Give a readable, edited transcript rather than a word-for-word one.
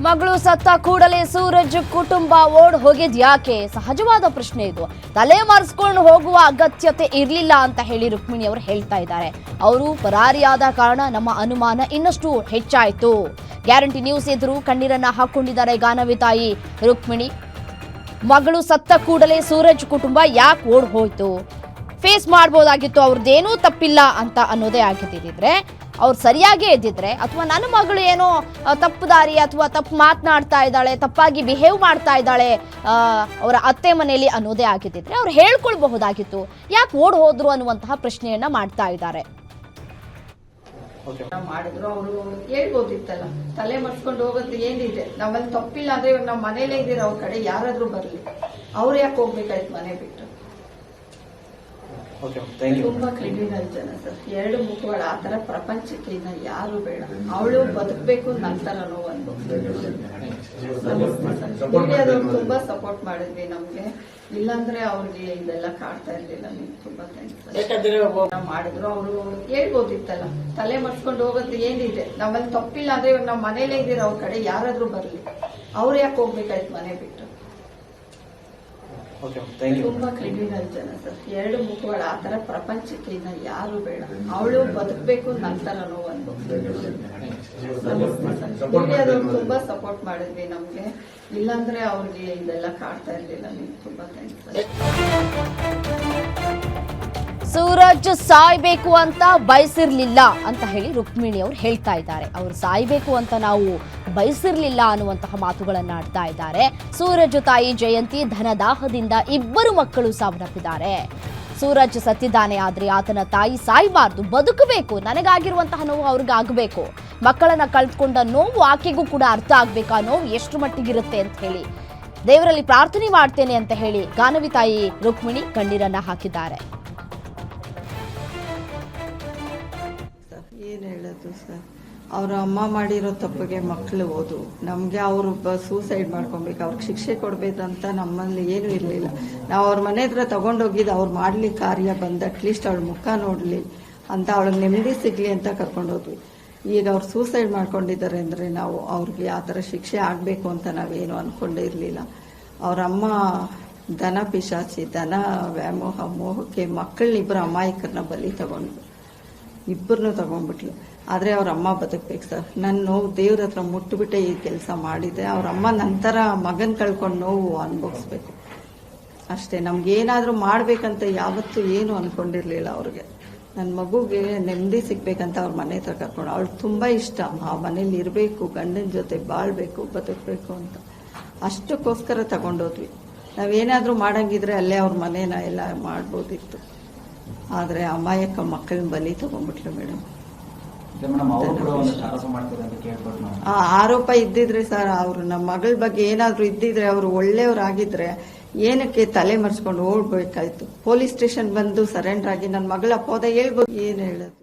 ಮಗಳು ಸತ್ತ ಕೂಡಲೇ ಸೂರಜ್ ಕುಟುಂಬ ಓಡ್ ಹೋಗಿದ್ಯಾಕೆ? ಸಹಜವಾದ ಪ್ರಶ್ನೆ ಇದು. ತಲೆ ಮರೆಸ್ಕೊಂಡು ಹೋಗುವ ಅಗತ್ಯತೆ ಇರಲಿಲ್ಲ ಅಂತ ಹೇಳಿ ರುಕ್ಮಿಣಿ ಅವರು ಹೇಳ್ತಾ ಇದ್ದಾರೆ. ಅವರು ಪರಾರಿಯಾದ ಕಾರಣ ನಮ್ಮ ಅನುಮಾನ ಇನ್ನಷ್ಟು ಹೆಚ್ಚಾಯಿತು. ಗ್ಯಾರಂಟಿ ನ್ಯೂಸ್ ಎದುರು ಕಣ್ಣೀರನ್ನ ಹಾಕೊಂಡಿದ್ದಾರೆ ಗಾನವಿ ತಾಯಿ ರುಕ್ಮಿಣಿ. ಮಗಳು ಸತ್ತ ಕೂಡಲೇ ಸೂರಜ್ ಕುಟುಂಬ ಯಾಕೆ ಓಡ್ ಹೋಯ್ತು? ಫೇಸ್ ಮಾಡ್ಬೋದಾಗಿತ್ತು, ಅವ್ರದ್ದೇನೂ ತಪ್ಪಿಲ್ಲ ಅಂತ ಅನ್ನೋದೇ ಆಗಿದ್ದಿದ್ರೆ, ಅವ್ರು ಸರಿಯಾಗೇ ಇದ್ದಿದ್ರೆ, ಅಥವಾ ನನ್ನ ಮಗಳು ಏನೋ ತಪ್ಪು ದಾರಿ ಅಥವಾ ತಪ್ಪು ಮಾತನಾಡ್ತಾ ಇದ್ದಾಳೆ, ತಪ್ಪಾಗಿ ಬಿಹೇವ್ ಮಾಡ್ತಾ ಇದ್ದಾಳೆ ಅವರ ಅತ್ತೆ ಮನೆಯಲ್ಲಿ ಅನ್ನೋದೇ ಆಗಿದ್ದಿದ್ರೆ ಅವ್ರು ಹೇಳ್ಕೊಳ್ಬಹುದಾಗಿತ್ತು. ಯಾಕೆ ಓಡ್ ಹೋದ್ರು ಅನ್ನುವಂತಹ ಪ್ರಶ್ನೆಯನ್ನ ಮಾಡ್ತಾ ಇದ್ದಾರೆ. ಮಾಡಿದ್ರು ಅವರು ಹೇಳ್ಬೋದಿತ್ತಲ್ಲ, ತಲೆ ಮರ್ಸ್ಕೊಂಡು ಹೋಗೋದು ಏನಿದೆ, ನಮ್ಮಲ್ಲಿ ತಪ್ಪಿಲ್ಲ ಅಂದ್ರೆ ಇವಾಗ ನಮ್ಮ ಮನೇಲೇ ಇದ್ದೀರ, ಅವ್ರ ಕಡೆ ಯಾರಾದ್ರೂ ಬರ್ಲಿ, ಅವ್ರು ಯಾಕೆ ಹೋಗ್ಬೇಕಾಯ್ತು ಮನೆ ಬಿಟ್ಟು? ತುಂಬಾ ಕ್ರಿಮಿನಲ್ ಜನ ಸರ್, ಎರಡು ಮುಖಗಳು ಆತರ ಪ್ರಪಂಚಕ್ಕೆ ಇನ್ನ ಯಾರು ಬೇಡ. ಅವಳು ಬದುಕಬೇಕು ನಂತರನೋ ಒಂದು ತುಂಬಾ ಸಪೋರ್ಟ್ ಮಾಡಿದ್ವಿ ನಮ್ಗೆ, ಇಲ್ಲಾಂದ್ರೆ ಅವ್ರಿಗೆ ಇದೆಲ್ಲ ಕಾಡ್ತಾ ಇರ್ಲಿಲ್ಲ. ನೀವು ತುಂಬಾ ಥ್ಯಾಂಕ್ಸ್. ಮಾಡಿದ್ರು ಅವರು ಹೇಳ್ಬೋದಿತ್ತಲ್ಲ, ತಲೆ ಮರ್ಸ್ಕೊಂಡು ಹೋಗೋದು ಏನಿದೆ, ನಮ್ಮಲ್ಲಿ ತಪ್ಪಿಲ್ಲ ಅಂದ್ರೆ ಇವಾಗ ನಮ್ಮ ಮನೇಲೇ ಇದ್ದೀರ, ಅವ್ರ ಕಡೆ ಯಾರಾದ್ರೂ ಬರ್ಲಿ, ಅವ್ರು ಯಾಕೆ ಹೋಗ್ಬೇಕಾಯ್ತು ಮನೆ ಬಿಟ್ಟು? ತುಂಬಾ ಕ್ರಿಮಿನಲ್ ಜನ ಸರ್, ಎರಡು ಮುಖಗಳು ಆತರ ಪ್ರಪಂಚಕ್ಕೆ ಇನ್ನ ಯಾರು ಬೇಡ. ಅವಳು ಬದುಕಬೇಕು ನಂತರನೋ ಒಂದು ತುಂಬಾ ಸಪೋರ್ಟ್ ಮಾಡಿದ್ವಿ ನಮ್ಗೆ, ಇಲ್ಲಾಂದ್ರೆ ಅವ್ರಿಗೆ ಇದೆಲ್ಲ ಕಾಡ್ತಾ ಇರ್ಲಿಲ್ಲ. ನೀವು ತುಂಬಾ ಥ್ಯಾಂಕ್ಸ್. ಸೂರಜ್ ಸಾಯ್ಬೇಕು ಅಂತ ಬಯಸಿರ್ಲಿಲ್ಲ ಅಂತ ಹೇಳಿ ರುಕ್ಮಿಣಿ ಅವರು ಹೇಳ್ತಾ ಇದ್ದಾರೆ. ಅವರು ಸಾಯ್ಬೇಕು ಅಂತ ನಾವು ಬಯಸಿರ್ಲಿಲ್ಲ ಅನ್ನುವಂತಹ ಮಾತುಗಳನ್ನ ಆಡ್ತಾ ಇದ್ದಾರೆ. ಸೂರಜ್ ತಾಯಿ ಜಯಂತಿ ಧನದಾಹದಿಂದ ಇಬ್ಬರು ಮಕ್ಕಳು ಸಾವನ್ನಪ್ಪಿದ್ದಾರೆ. ಸೂರಜ್ ಸತ್ತಿದ್ದಾನೆ, ಆದ್ರೆ ಆತನ ತಾಯಿ ಸಾಯ್ಬಾರ್ದು, ಬದುಕಬೇಕು. ನನಗಾಗಿರುವಂತಹ ನೋವು ಅವ್ರಿಗಾಗಬೇಕು, ಮಕ್ಕಳನ್ನ ಕಳೆದುಕೊಂಡ ನೋವು ಆಕೆಗೂ ಕೂಡ ಅರ್ಥ ಆಗ್ಬೇಕು. ಆ ನೋವು ಎಷ್ಟು ಮಟ್ಟಿಗಿರುತ್ತೆ ಅಂತ ಹೇಳಿ ದೇವರಲ್ಲಿ ಪ್ರಾರ್ಥನೆ ಮಾಡ್ತೇನೆ ಅಂತ ಹೇಳಿ ಗಾನವಿ ತಾಯಿ ರುಕ್ಮಿಣಿ ಕಣ್ಣೀರನ್ನ ಹಾಕಿದ್ದಾರೆ. ಏನ್ ಹೇಳೋದು ಸರ್, ಅವ್ರ ಅಮ್ಮ ಮಾಡಿರೋ ತಪ್ಪಿಗೆ ಮಕ್ಕಳು ಓದು, ನಮ್ಗೆ ಅವರು ಸೂಸೈಡ್ ಮಾಡ್ಕೊಬೇಕು, ಅವ್ರಿಗೆ ಶಿಕ್ಷೆ ಕೊಡ್ಬೇಕಂತ ನಮ್ಮಲ್ಲಿ ಏನು ಇರ್ಲಿಲ್ಲ. ನಾವು ಅವ್ರ ಮನೆ ಹತ್ರ ತಗೊಂಡೋಗಿದ್ದು ಅವ್ರು ಮಾಡ್ಲಿ ಕಾರ್ಯ ಬಂದ್ ಅಟ್ಲೀಸ್ಟ್ ಅವಳ ಮುಖ ನೋಡ್ಲಿ ಅಂತ, ಅವಳಿಗೆ ನೆಮ್ಮದಿ ಸಿಗ್ಲಿ ಅಂತ ಕರ್ಕೊಂಡೋದ್ವಿ. ಈಗ ಅವ್ರು ಸೂಸೈಡ್ ಮಾಡ್ಕೊಂಡಿದ್ದಾರೆ ಅಂದ್ರೆ ನಾವು ಅವ್ರಿಗೆ ಆ ಥರ ಶಿಕ್ಷೆ ಆಗ್ಬೇಕು ಅಂತ ನಾವೇನು ಅನ್ಕೊಂಡೇ ಇರ್ಲಿಲ್ಲ. ಅವ್ರ ಅಮ್ಮ ದನ ಪಿಶಾಚಿ, ದನ ವ್ಯಾಮೋಹ ಮೋಹಕ್ಕೆ ಮಕ್ಕಳನ್ನಿಬ್ಬರು ಅಮಾಯಕರನ್ನ ಬಲಿ ತಗೊಂಡ್ರು, ಇಬ್ಬರನ್ನು ತಗೊಂಡ್ಬಿಟ್ಲು. ಆದ್ರೆ ಅವ್ರ ಅಮ್ಮ ಬದುಕ್ಬೇಕು ಸರ್. ನನ್ನ ನೋವು ದೇವ್ರ ಹತ್ರ ಮುಟ್ಟುಬಿಟ್ಟೆ ಈ ಕೆಲಸ ಮಾಡಿದೆ. ಅವ್ರ ಅಮ್ಮ ನಂತರ ಮಗನ್ ಕಳ್ಕೊಂಡು ನೋವು ಅನುಭವಿಸ್ಬೇಕು ಅಷ್ಟೇ. ನಮ್ಗೆ ಏನಾದ್ರೂ ಮಾಡ್ಬೇಕಂತ ಯಾವತ್ತೂ ಏನು ಅನ್ಕೊಂಡಿರ್ಲಿಲ್ಲ. ಅವ್ರಿಗೆ ನನ್ನ ಮಗುಗೆ ನೆಮ್ಮದಿ ಸಿಗ್ಬೇಕಂತ ಅವ್ರ ಮನೆ ಹತ್ರ ಕರ್ಕೊಂಡು, ಅವಳು ತುಂಬಾ ಇಷ್ಟ ಆ ಮನೇಲಿ ಇರಬೇಕು, ಗಂಡನ ಜೊತೆ ಬಾಳ್ಬೇಕು, ಬದುಕಬೇಕು ಅಂತ. ಅಷ್ಟಕ್ಕೋಸ್ಕರ ತಗೊಂಡೋದ್ವಿ. ನಾವೇನಾದ್ರೂ ಮಾಡಂಗಿದ್ರೆ ಅಲ್ಲೇ ಅವ್ರ ಮನೇನ ಎಲ್ಲ ಮಾಡ್ಬೋದಿತ್ತು. ಆದ್ರೆ ಅಮಾಯಕ ಮಕ್ಕಳನ್ನ ಬಲಿ ತಗೊಂಡ್ಬಿಟ್ಲು ಮೇಡಮ್. ಆ ಆರೋಪ ಇದ್ದಿದ್ರೆ ಸರ್, ಅವ್ರು ನಮ್ಮ ಮಗಳ ಬಗ್ಗೆ ಏನಾದ್ರು ಇದ್ದಿದ್ರೆ, ಅವ್ರು ಒಳ್ಳೆಯವ್ರಾಗಿದ್ರೆ ಏನಕ್ಕೆ ತಲೆ ಮರೆಸ್ಕೊಂಡು ಓಡ್ಬೇಕಾಯ್ತು? ಪೊಲೀಸ್ ಸ್ಟೇಷನ್ ಬಂದು ಸರೆಂಡರ್ ಆಗಿ ನನ್ನ ಮಗಳ ಅಪೋದ ಹೇಳ್ಬೋದು. ಏನ್ ಹೇಳೋದು?